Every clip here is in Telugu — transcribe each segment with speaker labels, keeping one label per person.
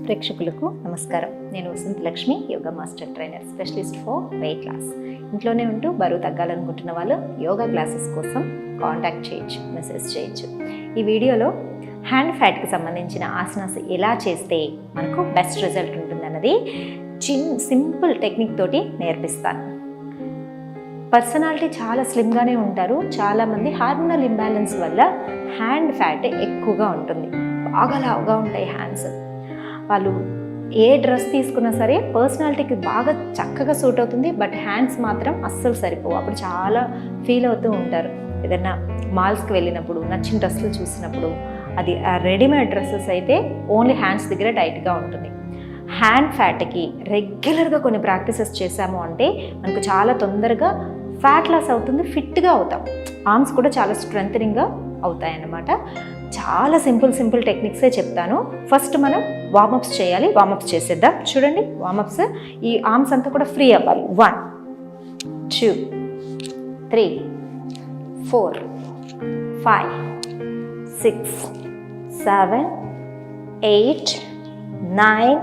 Speaker 1: ప్రేక్షకులకు నమస్కారం. నేను Vasantha Lakshmi, yoga master trainer, specialist for weight loss. ఇంట్లోనే ఉంటూ బరువు తగ్గాలనుకుంటున్న వాళ్ళు యోగా క్లాసెస్ కోసం కాంటాక్ట్ చేయొచ్చు, మెసేజ్ చేయొచ్చు. ఈ వీడియోలో హ్యాండ్ ఫ్యాట్కి సంబంధించిన ఆసనాస్ ఎలా చేస్తే మనకు బెస్ట్ రిజల్ట్ ఉంటుందన్నది సింపుల్ టెక్నిక్ తోటి నేర్పిస్తాను. పర్సనాలిటీ చాలా స్లిమ్గానే ఉంటారు. చాలామంది హార్మోనల్ ఇంబ్యాలెన్స్ వల్ల హ్యాండ్ ఫ్యాట్ ఎక్కువగా ఉంటుంది, బాగా లావుగా ఉంటాయి హ్యాండ్స్. వాళ్ళు ఏ డ్రెస్ తీసుకున్నా సరే పర్సనాలిటీకి బాగా చక్కగా సూట్ అవుతుంది, బట్ హ్యాండ్స్ మాత్రం అస్సలు సరిపోవు. అప్పుడు చాలా ఫీల్ అవుతూ ఉంటారు. ఏదైనా మాల్స్కి వెళ్ళినప్పుడు నచ్చిన డ్రెస్సులు చూసినప్పుడు, అది రెడీమేడ్ డ్రెస్సెస్ అయితే ఓన్లీ హ్యాండ్స్ దగ్గర టైట్గా ఉంటుంది. హ్యాండ్ ఫ్యాట్కి రెగ్యులర్గా కొన్ని ప్రాక్టీసెస్ చేశాము అంటే మనకు చాలా తొందరగా ఫ్యాట్ లాస్ అవుతుంది, ఫిట్గా అవుతాం. ఆర్మ్స్ కూడా చాలా స్ట్రెంథనింగ్గా అవుతాయన్నమాట. చాలా సింపుల్ టెక్నిక్సే చెప్తాను. ఫస్ట్ మనం వార్మప్స్ చేయాలి. వార్మప్స్ చేసేద్దాం. చూడండి, వార్మప్స్ ఈ ఆర్మ్స్ అంతా కూడా ఫ్రీ అవ్వాలి. 1 2 3 4 5 6 7 8 9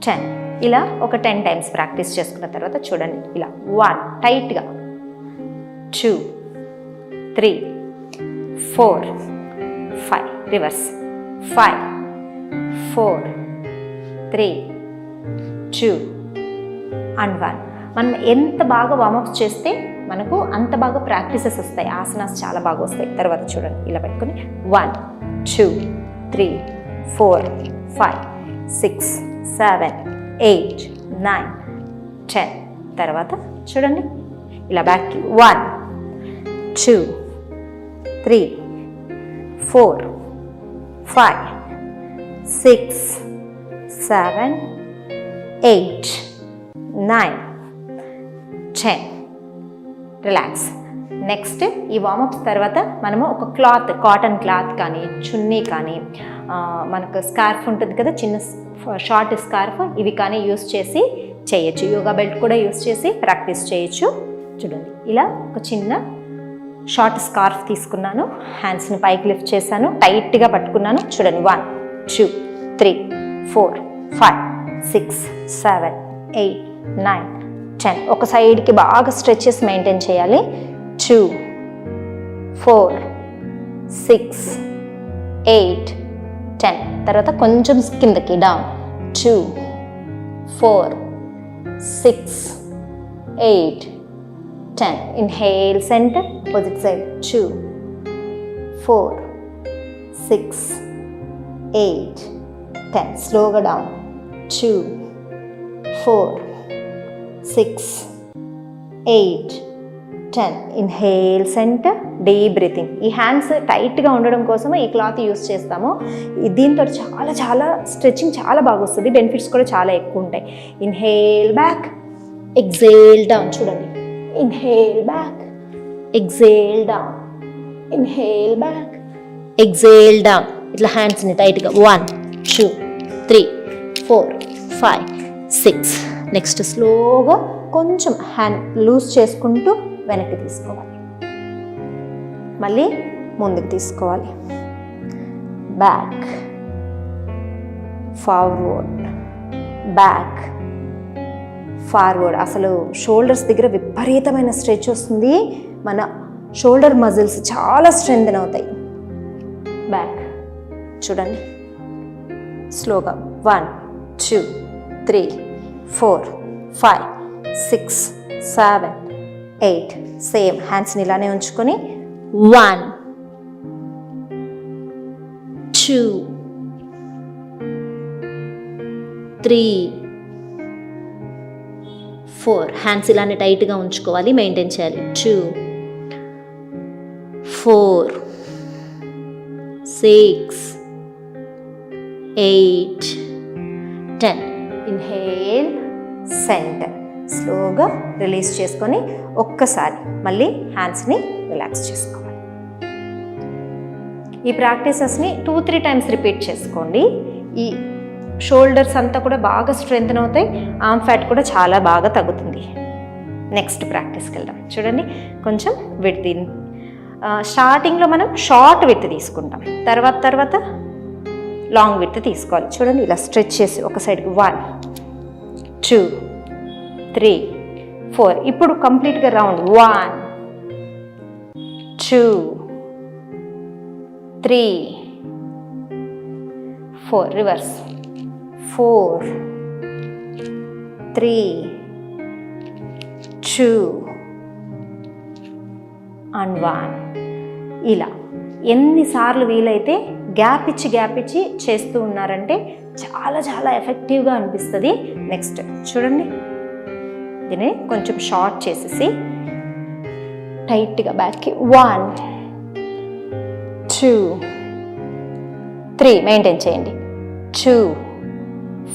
Speaker 1: 10 ఇలా ఒక 10 టైమ్స్ ప్రాక్టీస్ చేసుకున్న తర్వాత చూడండి, ఇలా 1 టైట్గా, 2 3 4 5 రివర్స్, 5 4 3 2 and 1. మనం ఎంత బాగా వార్మప్స్ చేస్తే మనకు అంత బాగా ప్రాక్టీసెస్ వస్తాయి, ఆసనాస్ చాలా బాగా వస్తాయి. తర్వాత చూడండి, ఇలా పెట్టుకుని 1 2 3 4 5 6 7 8 9 10. తర్వాత చూడండి, ఇలా బ్యాక్కి 1 2 3 4 5 6 7 8 9 10. రిలాక్స్. నెక్స్ట్ ఈ వార్మప్స్ తర్వాత మనము ఒక క్లాత్, కాటన్ క్లాత్ కానీ చున్నీ కానీ, మనకు స్కార్ఫ్ ఉంటుంది కదా, చిన్న షార్ట్ స్కార్ఫ్, ఇవి కానీ యూస్ చేసి చేయొచ్చు. యోగా బెల్ట్ కూడా యూస్ చేసి ప్రాక్టీస్ చేయొచ్చు. చూడండి, ఇలా ఒక చిన్న షార్ట్ స్కార్ఫ్ తీసుకున్నాను, హ్యాండ్స్ని పైకి లిఫ్ట్ చేశాను, టైట్గా పట్టుకున్నాను. చూడండి, 1 2 3 4 5 6 7 8 9 10. ఒక సైడ్కి బాగా స్ట్రెచెస్ మెయింటైన్ చేయాలి. 2 4 6 8 10. తర్వాత కొంచెం కిందకి down, 2 4 6 8 10. Inhale, centre, opposite side, 2 4 6 8 10. స్లోగా down, 2 4 6 8 10. Inhale, centre, deep breathing. ఈ హ్యాండ్స్ టైట్గా ఉండడం కోసం ఈ క్లాత్ యూస్ చేస్తాము. దీంతో చాలా స్ట్రెచ్చింగ్ చాలా బాగా వస్తుంది, బెనిఫిట్స్ కూడా చాలా ఎక్కువ ఉంటాయి. Inhale back, exhale down. చూడండి, inhale back, exhale down, inhale back, exhale down. ఇట్లా హ్యాండ్స్ని టైట్గా 1 2 3 4 5 6. నెక్స్ట్ స్లోగా కొంచెం హ్యాండ్ లూజ్ చేసుకుంటూ వెనక్కి తీసుకోవాలి, మళ్ళీ ముందుకు తీసుకోవాలి. Back, forward, back, forward. అసలు షోల్డర్స్ దగ్గర విపరీతమైన స్ట్రెచ్ వస్తుంది, మన షోల్డర్ మజిల్స్ చాలా స్ట్రెంథెన్ అవుతాయి. బ్యాక్. చూడండి, స్లోగా 1 2 3 4 5 6 7 8. సేమ్ హ్యాండ్స్ని ఇలానే ఉంచుకొని 1 2 3 4. హ్యాండ్స్ ఇలానే టైట్గా ఉంచుకోవాలి, మెయింటైన్ చేయాలి. 2 4 6 8 10. ఇన్హేల్, సెంటర్, స్లోగా రిలీజ్ చేసుకొని ఒక్కసారి మళ్ళీ హ్యాండ్స్ని రిలాక్స్ చేసుకోవాలి. ఈ ప్రాక్టీసెస్ని 2-3 టైమ్స్ రిపీట్ చేసుకోండి. ఈ షోల్డర్స్ అంతా కూడా బాగా స్ట్రెంథెన్ అవుతాయి, ఆర్మ్ ఫ్యాట్ కూడా చాలా బాగా తగ్గుతుంది. నెక్స్ట్ ప్రాక్టీస్కి వెళ్దాం. చూడండి, కొంచెం విడ్త్. స్టార్టింగ్లో మనం షార్ట్ విడ్త్ తీసుకుంటాం, తర్వాత లాంగ్ విడ్త్ తీసుకోవాలి. చూడండి ఇలా స్ట్రెచ్ చేసి ఒక సైడ్కి 1 2 3 4. ఇప్పుడు కంప్లీట్గా రౌండ్ 1 2 3 4. Reverse 4 3 2 and 1. ఇలా ఎన్నిసార్లు వీలైతే గ్యాప్ ఇచ్చి చేస్తూ ఉన్నారంటే చాలా చాలా ఎఫెక్టివ్గా అనిపిస్తుంది. నెక్స్ట్ చూడండి, దీన్ని కొంచెం షార్ట్ చేసేసి టైట్గా బ్యాక్కి 1 2 3 మెయింటైన్ చేయండి. 2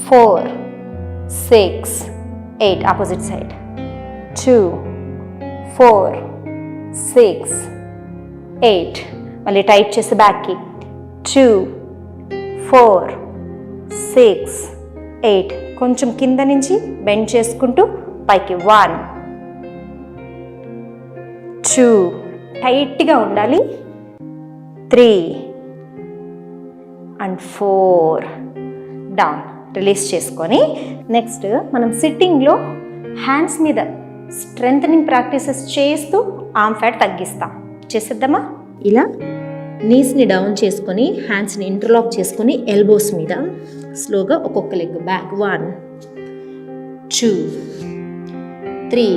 Speaker 1: 4 6 8 ఆపోజిట్ సైడ్ 2 4 6 8. మళ్ళీ టైట్ చేసి బ్యాక్కి 2 4 6 8. కొంచెం కింద నుంచి బెండ్ చేసుకుంటూ పైకి 1 2 టైట్గా ఉండాలి. 3 and 4 డౌన్. రిలీజ్ చేసుకొని నెక్స్ట్ మనం సిట్టింగ్లో హ్యాండ్స్ మీద స్ట్రెంథనింగ్ ప్రాక్టీసెస్ చేస్తూ ఆర్మ్ ఫ్యాట్ తగ్గిస్తాం. చేసేద్దామా? ఇలా నీస్ని డౌన్ చేసుకొని హ్యాండ్స్ని ఇంటర్లాక్ చేసుకొని ఎల్బోస్ మీద స్లోగా ఒక్కొక్క లెగ్ బ్యాక్ 1 2 3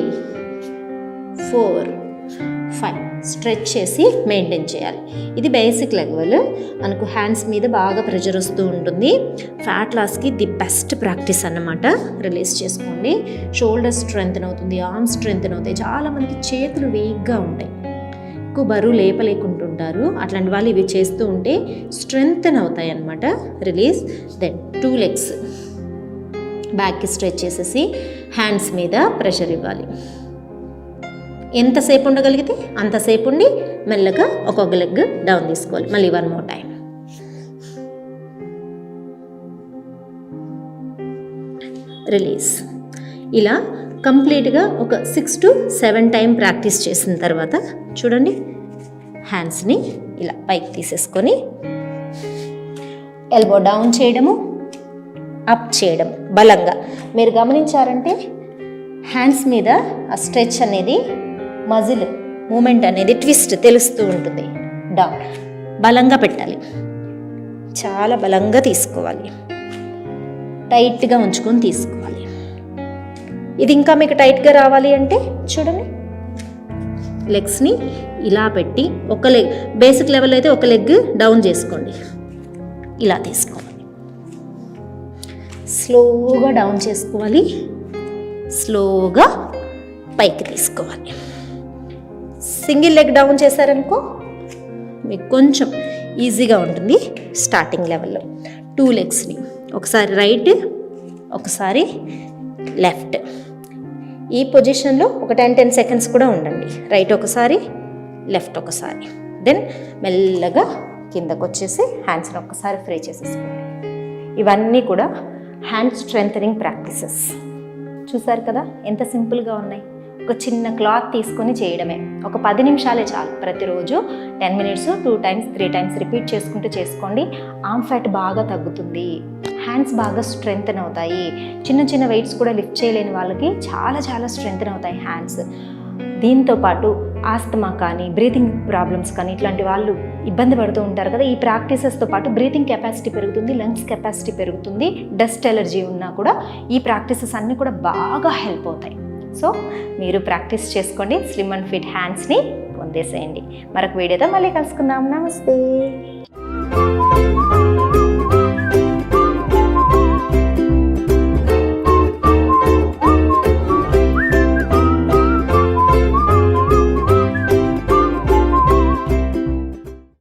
Speaker 1: 4 5. స్ట్రెచ్ చేసి మెయింటైన్ చేయాలి. ఇది బేసిక్ లెవెల్. మనకు హ్యాండ్స్ మీద బాగా ప్రెషర్ వస్తూ ఉంటుంది. ఫ్యాట్ లాస్కి ది బెస్ట్ ప్రాక్టీస్ అన్నమాట. రిలీజ్ చేసుకోండి. షోల్డర్ స్ట్రెంగ్తన్ అవుతుంది, ఆర్మ్ స్ట్రెంగ్తన్ అవుతాయి. చాలామందికి చేతులు వీక్గా ఉంటాయి, ఎక్కువ బరువు లేపలేకుంటుంటారు. అట్లాంటి వాళ్ళు ఇవి చేస్తూ ఉంటే స్ట్రెంగ్తన్ అవుతాయి అన్నమాట. రిలీజ్. దెన్ 2 లెగ్స్ బ్యాక్కి స్ట్రెచ్ చేసేసి హ్యాండ్స్ మీద ప్రెషర్ ఇవ్వాలి. ఎంతసేపు ఉండగలిగితే అంతసేపు ఉండి మెల్లగా ఒక్కొక్క లెగ్ డౌన్ తీసుకోవాలి. మళ్ళీ 1 more టైం. రిలీజ్. ఇలా కంప్లీట్గా ఒక 6 to 7 టైం ప్రాక్టీస్ చేసిన తర్వాత చూడండి, హ్యాండ్స్ని ఇలా పైకి తీసేసుకొని ఎల్బో డౌన్ చేయడము, అప్ చేయడం బలంగా. మీరు గమనించారంటే హ్యాండ్స్ మీద ఆ స్ట్రెచ్ అనేది, మజిల్ మూమెంట్ అనేది, ట్విస్ట్ తెలుస్తూ ఉంటుంది. డౌన్ బలంగా పెట్టాలి, చాలా బలంగా తీసుకోవాలి, టైట్గా ఉంచుకొని తీసుకోవాలి. ఇది ఇంకా మీకు టైట్గా రావాలి అంటే చూడండి, లెగ్స్ని ఇలా పెట్టి ఒక లెగ్ బేసిక్ లెవెల్ అయితే ఒక లెగ్ డౌన్ చేసుకోండి. ఇలా తీసుకోవాలి, స్లోగా డౌన్ చేసుకోవాలి, స్లోగా పైకి తీసుకోవాలి. సింగిల్ లెగ్ డౌన్ చేశారనుకో మీకు కొంచెం ఈజీగా ఉంటుంది. స్టార్టింగ్ లెవెల్లో 2 లెగ్స్ని ఒకసారి రైట్, ఒకసారి లెఫ్ట్. ఈ పొజిషన్లో ఒక 10 సెకండ్స్ కూడా ఉండండి. రైట్ ఒకసారి, లెఫ్ట్ ఒకసారి. దెన్ మెల్లగా కిందకు వచ్చేసి హ్యాండ్స్ని ఒక్కసారి ఫ్రీ చేసేసుకోండి. ఇవన్నీ కూడా హ్యాండ్ స్ట్రెంథనింగ్ ప్రాక్టీసెస్. చూసారు కదా ఎంత సింపుల్గా ఉన్నాయి. ఒక చిన్న క్లాత్ తీసుకొని చేయడమే. ఒక 10 నిమిషాలే చాలు. ప్రతిరోజు 10 minutes 2 times 3 times రిపీట్ చేసుకుంటూ చేసుకోండి. ఆర్మ్ ఫ్యాట్ బాగా తగ్గుతుంది, హ్యాండ్స్ బాగా స్ట్రెంగ్తన్ అవుతాయి. చిన్న చిన్న వెయిట్స్ కూడా లిఫ్ట్ చేయలేని వాళ్ళకి చాలా చాలా స్ట్రెంగ్తన్ అవుతాయి హ్యాండ్స్. దీంతోపాటు ఆస్తమా కానీ, బ్రీతింగ్ ప్రాబ్లమ్స్ కానీ, ఇట్లాంటి వాళ్ళు ఇబ్బంది పడుతూ ఉంటారు కదా. ఈ ప్రాక్టీసెస్తో పాటు బ్రీతింగ్ కెపాసిటీ పెరుగుతుంది, లంగ్స్ కెపాసిటీ పెరుగుతుంది. డస్ట్ ఎలర్జీ ఉన్నా కూడా ఈ ప్రాక్టీసెస్ అన్నీ కూడా బాగా హెల్ప్ అవుతాయి. సో మీరు ప్రాక్టీస్ చేసుకోండి, స్లిమ్ అండ్ ఫిట్ హ్యాండ్స్ని పొందేసేయండి. మరొక వీడియోతో మళ్ళీ కలుసుకుందాం. నమస్తే.